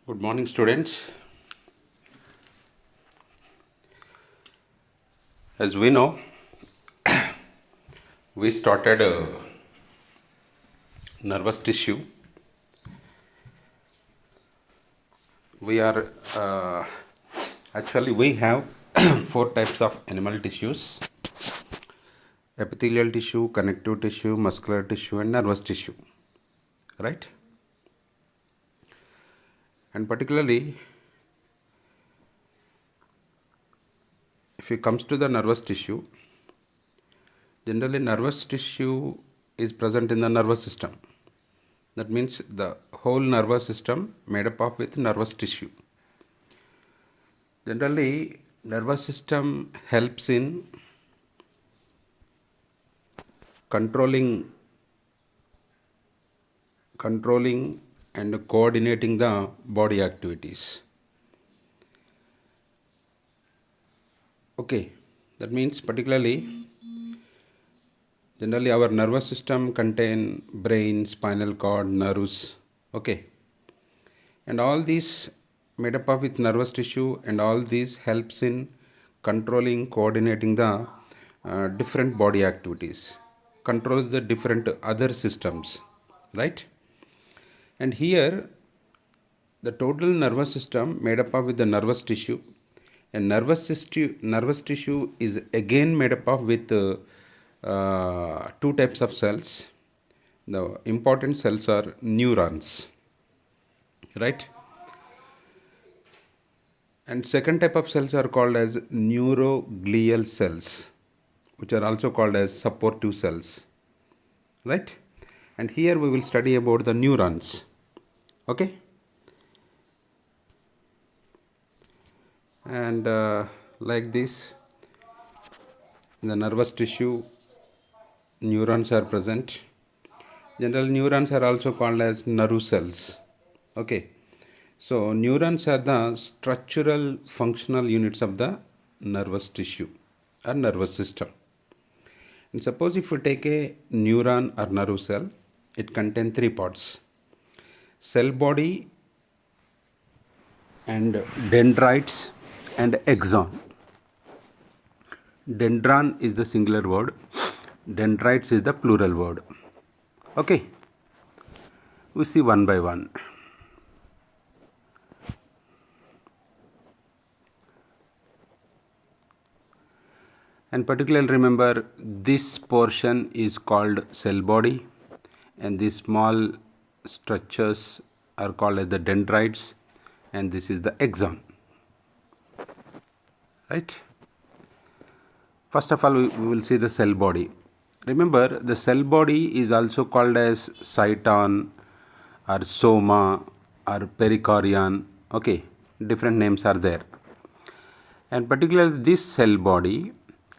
Good morning, students. As we know, we started nervous tissue. We are actually we have four types of animal tissues: epithelial tissue, connective tissue, muscular tissue, and nervous tissue. Right? And particularly, if it comes to the nervous tissue, generally nervous tissue is present in the nervous system. That means the whole nervous system made up of with nervous tissue. Generally, nervous system helps in controlling and coordinating the body activities. Okay, that means particularly generally our nervous system contain brain, spinal cord, nerves. Okay, and all these made up of with nervous tissue, and all these helps in controlling, coordinating the different body activities, controls the different other systems, right? And here the total nervous system made up of with the nervous tissue, and nervous tissue is again made up of with two types of cells. The important cells are neurons, right? And second type of cells are called as neuroglial cells, which are also called as supportive cells, right? And here we will study about the neurons. Okay. And like this, in the nervous tissue, neurons are present. General neurons are also called as nerve cells. Okay. So neurons are the structural functional units of the nervous tissue or nervous system. And suppose if we take a neuron or nerve cell, it contains three parts: cell body and dendrites and axon. Dendron is the singular word, dendrites is the plural word. Okay, we see one by one. And particularly remember, this portion is called cell body, and these small structures are called as the dendrites, and this is the axon, right? First of all, we will see the cell body. Remember, the cell body is also called as cyton or soma or perichorion. Okay, different names are there. And particularly this cell body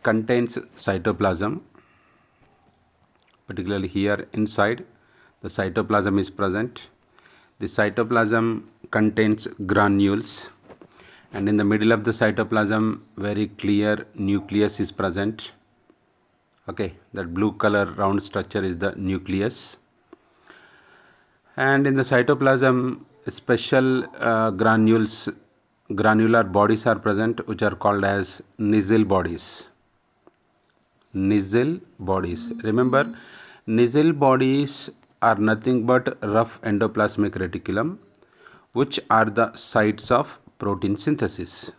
contains cytoplasm. Particularly here inside, the cytoplasm is present. The cytoplasm contains granules, and in the middle of the cytoplasm, very clear nucleus is present. Okay, that blue color round structure is the nucleus. And in the cytoplasm, special granular bodies are present, which are called as Nissl bodies. Nissl bodies. Remember, Nissl bodies are nothing but rough endoplasmic reticulum, which are the sites of protein synthesis.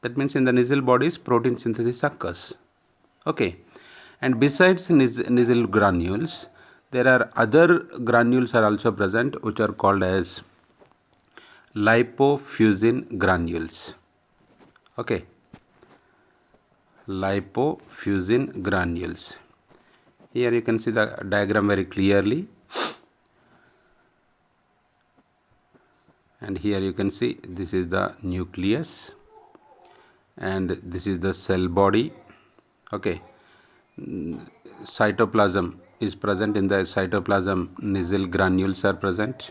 That means in the Nissl bodies, protein synthesis occurs. Okay, and besides Nissl granules, there are other granules are also present, which are called as lipofuscin granules. Okay, lipofuscin granules. Here you can see the diagram very clearly, and here you can see this is the nucleus and this is the cell body. Okay, cytoplasm is present. In the cytoplasm, Nissl granules are present,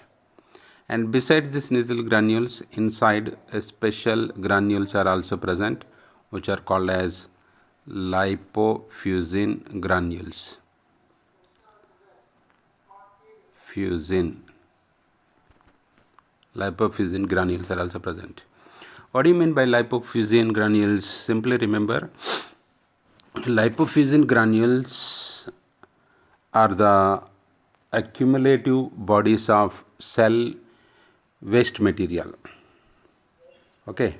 and besides this Nissl granules, inside special granules are also present, which are called as lipofuscin granules. Fusin. Lipofuscin granules are also present. What do you mean by lipofuscin granules? Simply remember, lipofuscin granules are the accumulative bodies of cell waste material. Okay,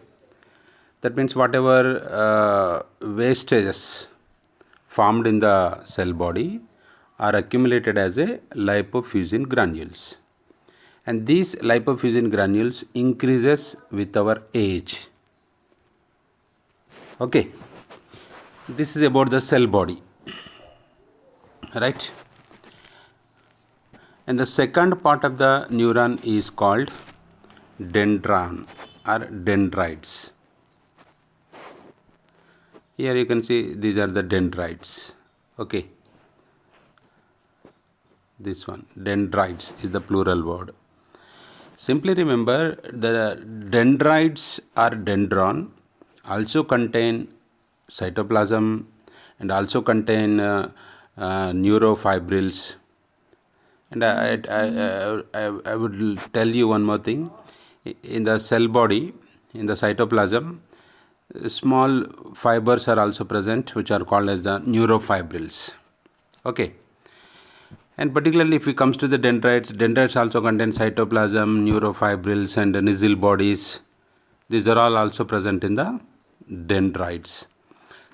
that means whatever wastages formed in the cell body are accumulated as a lipofuscin granules, and these lipofuscin granules increases with our age. Okay, this is about the cell body, right? And the second part of the neuron is called dendron or dendrites. Here you can see these are the dendrites. Okay, this one, dendrites, is the plural word. Simply remember, the dendrites or dendron also contain cytoplasm and also contain neurofibrils. And I would tell you one more thing. In the cell body, in the cytoplasm, small fibers are also present, which are called as the neurofibrils. Okay. And particularly if it comes to the dendrites also contain cytoplasm, neurofibrils and nissl bodies. These are all also present in the dendrites.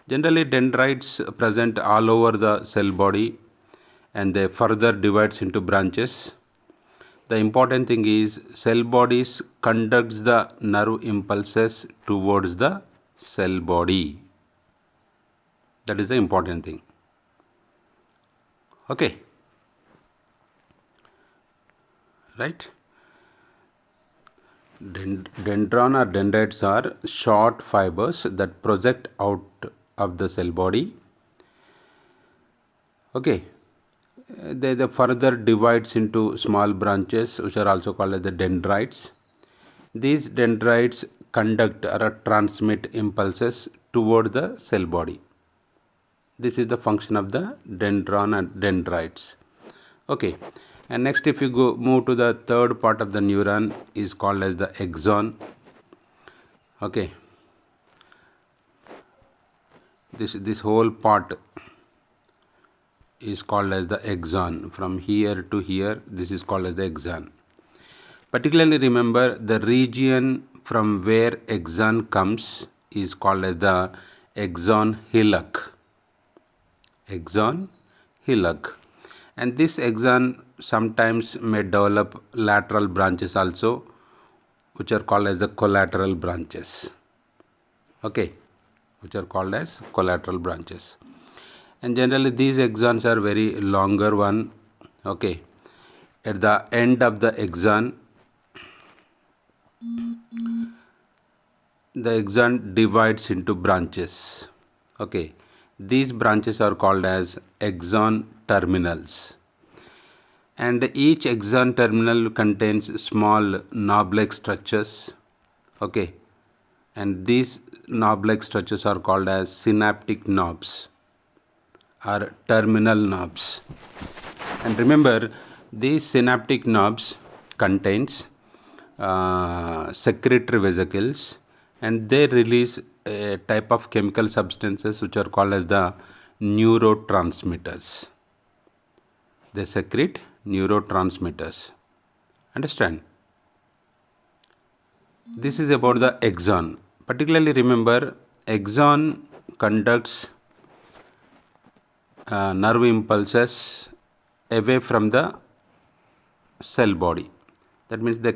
Generally, dendrites present all over the cell body and they further divides into branches. The important thing is cell bodies conducts the nerve impulses towards the cell body. That is the important thing. Okay. Right? Dendron or dendrites are short fibers that project out of the cell body. Okay. They further divides into small branches, which are also called as the dendrites. These dendrites conduct or transmit impulses toward the cell body. This is the function of the dendron and dendrites. Okay. And next, if you move to the third part of the neuron, is called as the axon. Okay, this whole part is called as the axon. From here to here, this is called as the axon. Particularly remember, the region from where axon comes is called as the axon hillock. Axon hillock. And this axon sometimes may develop lateral branches also, which are called as the collateral branches. Okay, which are called as collateral branches. And generally these axons are very longer one. Okay, at the end of the axon, the axon divides into branches. Okay, these branches are called as axon terminals. And each axon terminal contains small knob-like structures. Okay, and these knob-like structures are called as synaptic knobs or terminal knobs. And remember, these synaptic knobs contains secretory vesicles, and they release a type of chemical substances which are called as the neurotransmitters. They secrete neurotransmitters. Understand? This is about the axon. Particularly remember, axon conducts nerve impulses away from the cell body. That means they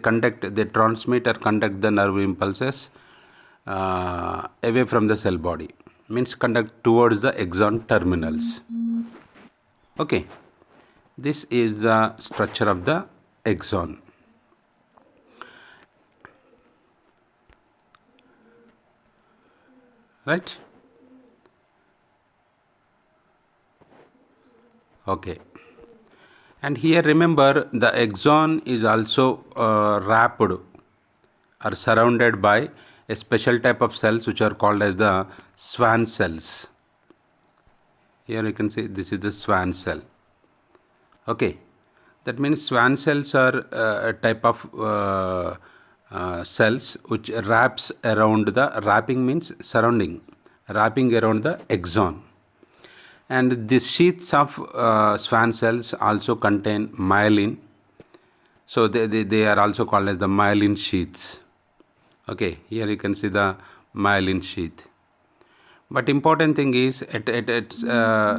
transmit or conduct the nerve impulses away from the cell body. Means conduct towards the axon terminals. Okay. This is the structure of the axon. Right? Okay. And here remember, the axon is also wrapped or surrounded by a special type of cells which are called as the Schwann cells. Here you can see this is the Schwann cell. Okay. That means Schwann cells are a type of cells which wraps around the, wrapping means surrounding, wrapping around the axon. And these sheaths of Schwann cells also contain myelin. So they are also called as the myelin sheaths. Okay, here you can see the myelin sheath. But important thing is at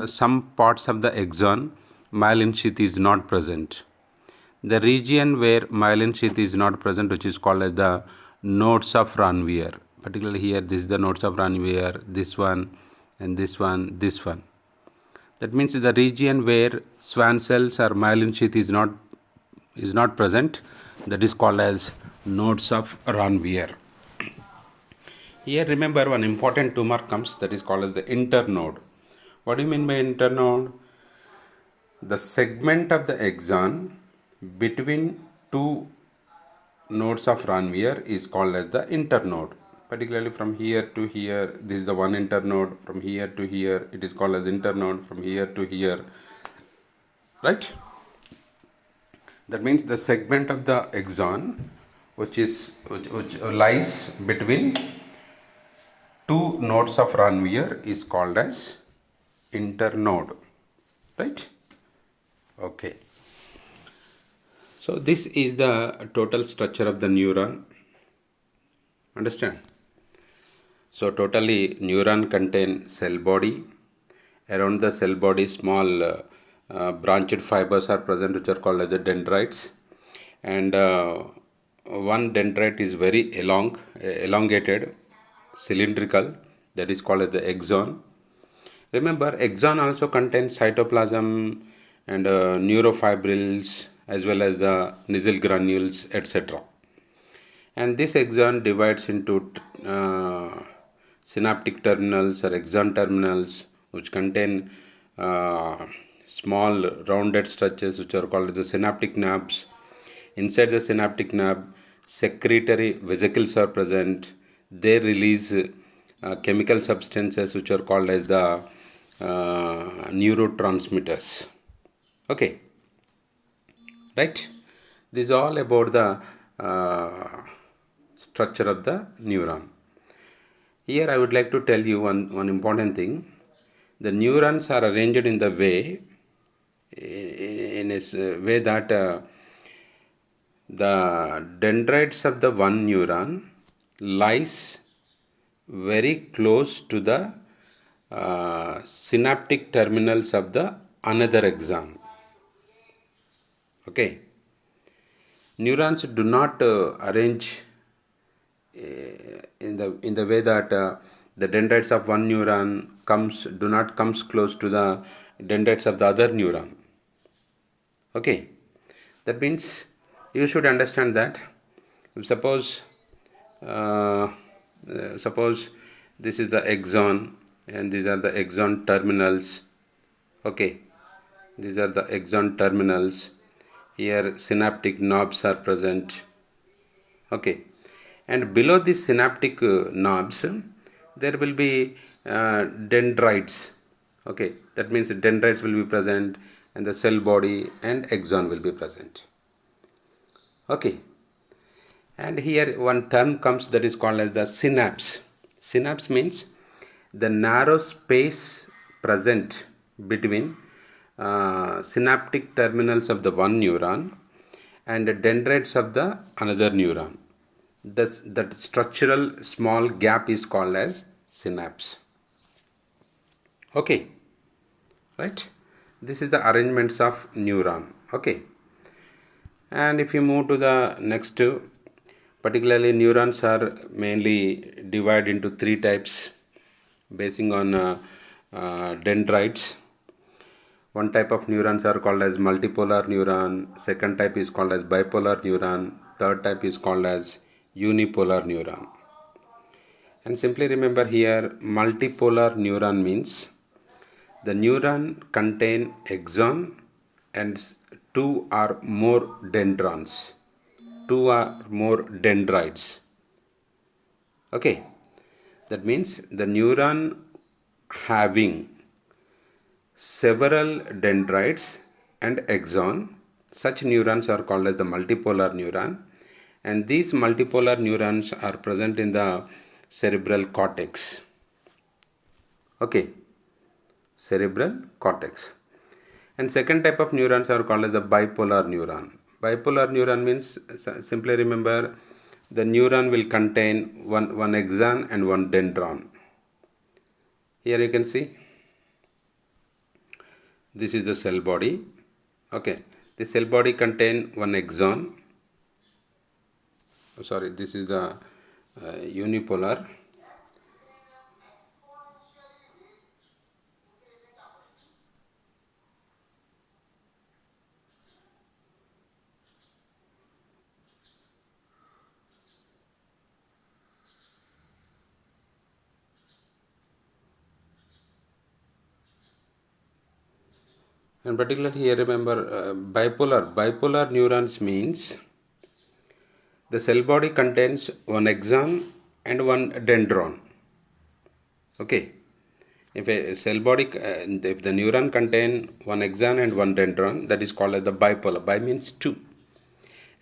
some parts of the axon, myelin sheath is not present. The region where myelin sheath is not present, which is called as the nodes of Ranvier. Particularly here, this is the nodes of Ranvier, this one, and this one, this one. That means the region where Schwann cells or myelin sheath is not present, that is called as nodes of Ranvier. Here remember one important tumor comes, that is called as the internode. What do you mean by internode? The segment of the axon between two nodes of Ranvier is called as the internode. Particularly from here to here, this is the one internode. From here to here, it is called as internode. From here to here, right? That means the segment of the axon which lies between two nodes of Ranvier is called as internode, right? Okay. So this is the total structure of the neuron. Understand? So totally neuron contain cell body. Around the cell body, small branched fibers are present, which are called as the dendrites. And one dendrite is very elongated, cylindrical, that is called as the axon. Remember, axon also contains cytoplasm and neurofibrils as well as the Nissl granules, etc. And this axon divides into synaptic terminals or axon terminals, which contain small rounded structures which are called the synaptic knobs. Inside the synaptic knob, secretory vesicles are present. They release chemical substances which are called as the neurotransmitters. Okay, right? This is all about the structure of the neuron. Here I would like to tell you one important thing. The neurons are arranged in the way, in a way that the dendrites of the one neuron lies very close to the synaptic terminals of the another axon. Okay. Neurons do not arrange in the way that the dendrites of one neuron do not comes close to the dendrites of the other neuron. Okay, that means you should understand that. Suppose this is the axon and these are the axon terminals. Okay, these are the axon terminals. Here synaptic knobs are present. Okay, and below these synaptic knobs there will be dendrites. Okay, that means dendrites will be present and the cell body and axon will be present. Okay, and here one term comes that is called as the synapse. Synapse means the narrow space present between synaptic terminals of the one neuron and the dendrites of the another neuron. That structural small gap is called as synapse. Okay, right? This is the arrangements of neuron. Okay, and if you move to the next, particularly neurons are mainly divided into three types basing on dendrites. One type of neurons are called as multipolar neuron, second type is called as bipolar neuron, third type is called as unipolar neuron. And simply remember here, multipolar neuron means the neuron contain axon and two or more dendrons, two or more dendrites. Okay, that means the neuron having several dendrites and axon Such neurons are called as the multipolar neuron, and these multipolar neurons are present in the cerebral cortex. Okay, cerebral cortex. And second type of neurons are called as the bipolar neuron. Bipolar neuron means, simply remember, the neuron will contain one axon and one dendron. Here you can see, this is the cell body. Okay, the cell body contain one axon. Sorry, this is the unipolar. And particularly here remember, bipolar neurons means the cell body contains one axon and one dendron. Okay, if a cell body, if the neuron contain one axon and one dendron, that is called as the bipolar. Bi means two,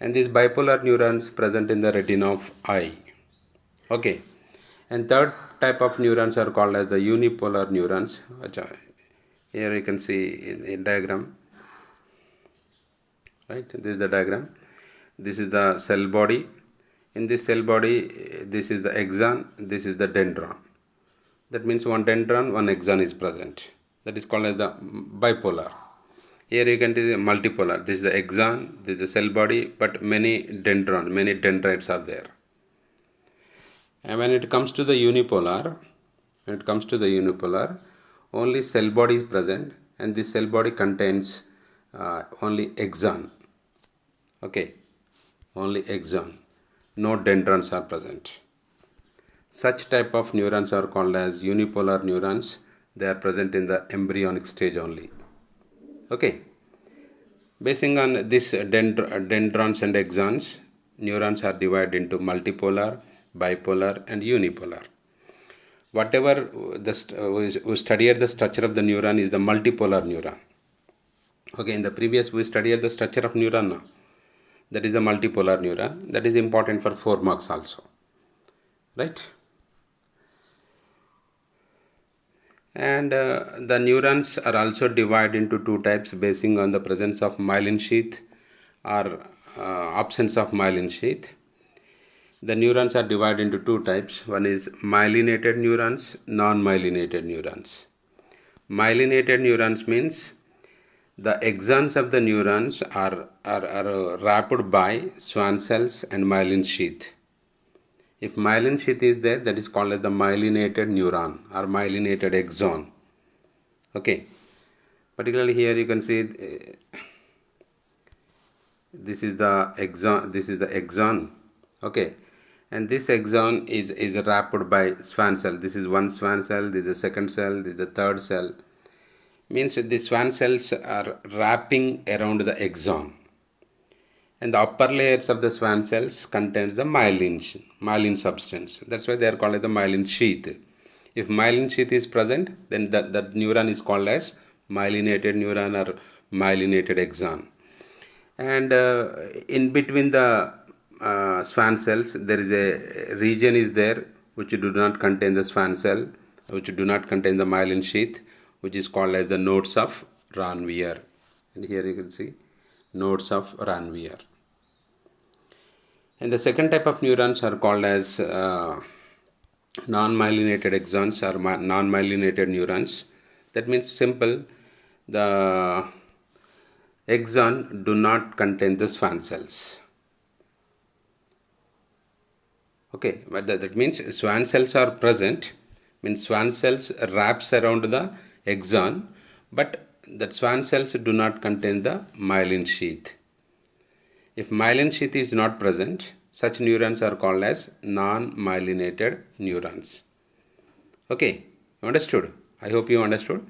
and these bipolar neurons present in the retina of eye. Okay, and third type of neurons are called as the unipolar neurons. Here you can see in diagram, right? This is the diagram. This is the cell body. In this cell body, this is the axon, this is the dendron. That means one dendron, one axon is present. That is called as the bipolar. Here you can see the multipolar. This is the axon, this is the cell body, but many dendrites are there. And when it comes to the unipolar, only cell body is present, and this cell body contains only axon. Okay, only axon. No dendrons are present. Such type of neurons are called as unipolar neurons. They are present in the embryonic stage only. Okay. Basing on this dendrons and axons, neurons are divided into multipolar, bipolar, and unipolar. Whatever we studied the structure of the neuron is the multipolar neuron. Okay, in the previous we studied the structure of neuron now. That is a multipolar neuron. That is important for 4 marks also. Right? And the neurons are also divided into 2 types basing on the presence of myelin sheath or absence of myelin sheath. The neurons are divided into 2 types. One is myelinated neurons, non-myelinated neurons. Myelinated neurons means the axons of the neurons are wrapped by Schwann cells and myelin sheath. If myelin sheath is there, that is called as the myelinated neuron or myelinated axon. Okay. Particularly here you can see this is the axon. Okay. And this axon is wrapped by Schwann cell. This is one Schwann cell, this is the second cell, this is the third cell. Means the Schwann cells are wrapping around the axon. And the upper layers of the Schwann cells contains the myelin substance. That's why they are called as the myelin sheath. If myelin sheath is present, then that neuron is called as myelinated neuron or myelinated axon. And in between the Schwann cells, there is a region is there which do not contain the Schwann cell, which do not contain the myelin sheath, which is called as the nodes of Ranvier. And here you can see nodes of Ranvier. And the second type of neurons are called as non-myelinated axons or non-myelinated neurons. That means simple, the axon do not contain the Schwann cells. Okay, but that means Schwann cells are present, means Schwann cells wraps around the axon, but the Schwann cells do not contain the myelin sheath. If myelin sheath is not present, such neurons are called as non-myelinated neurons. Okay, understood? I hope you understood.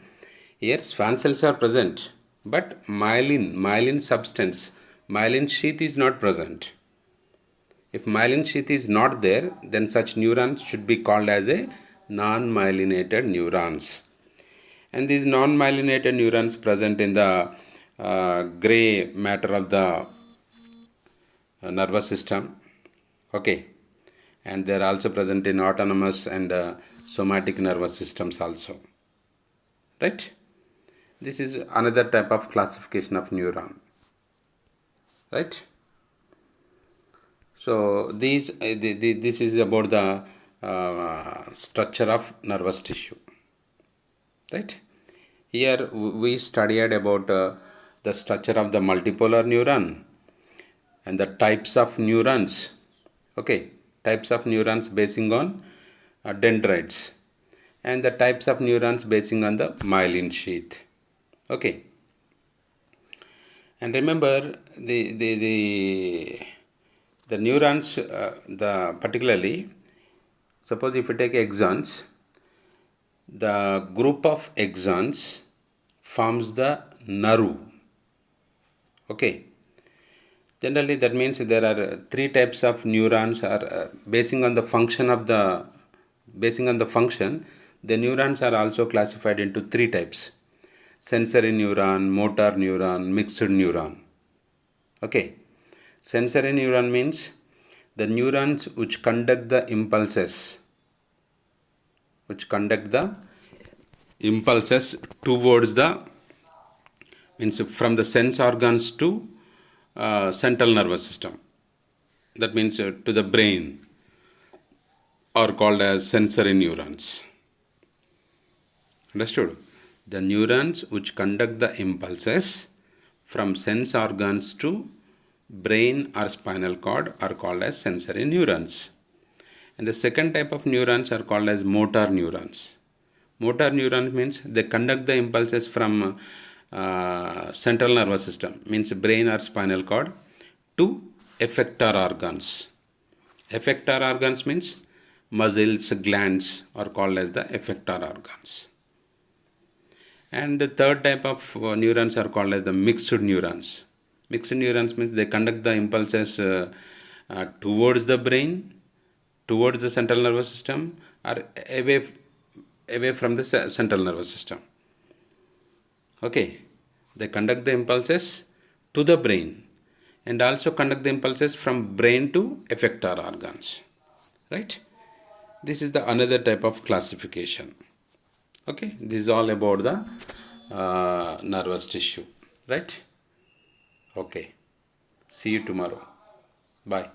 Here Schwann cells are present, but myelin substance, myelin sheath is not present. If myelin sheath is not there, then such neurons should be called as a non-myelinated neurons. And these non-myelinated neurons present in the gray matter of the nervous system. Okay, and they are also present in autonomous and somatic nervous systems also, right? This is another type of classification of neuron, right? So this is about the structure of nervous tissue, right? Here we studied about the structure of the multipolar neuron and the types of neurons. Okay, types of neurons basing on dendrites, and the types of neurons basing on the myelin sheath. Okay, and remember the neurons, the particularly, suppose if you take axons, the group of axons forms the nerve. Okay, generally that means there are three types of neurons are basing on the function, the neurons are also classified into three types: sensory neuron, motor neuron, mixed neuron. Okay, sensory neuron means the neurons which conduct the impulses towards the, means from the sense organs to central nervous system, that means to the brain, are called as sensory neurons. Understood? The neurons which conduct the impulses from sense organs to brain or spinal cord are called as sensory neurons. And the second type of neurons are called as motor neurons. Motor neurons means they conduct the impulses from central nervous system, means brain or spinal cord, to effector organs. Effector organs means muscles, glands are called as the effector organs. And the third type of neurons are called as the mixed neurons. Mixed neurons means they conduct the impulses towards the brain, towards the central nervous system, or away from the central nervous system. Okay, they conduct the impulses to the brain and also conduct the impulses from brain to effector organs, right? This is the another type of classification. Okay, this is all about the nervous tissue, right? Okay, see you tomorrow. Bye.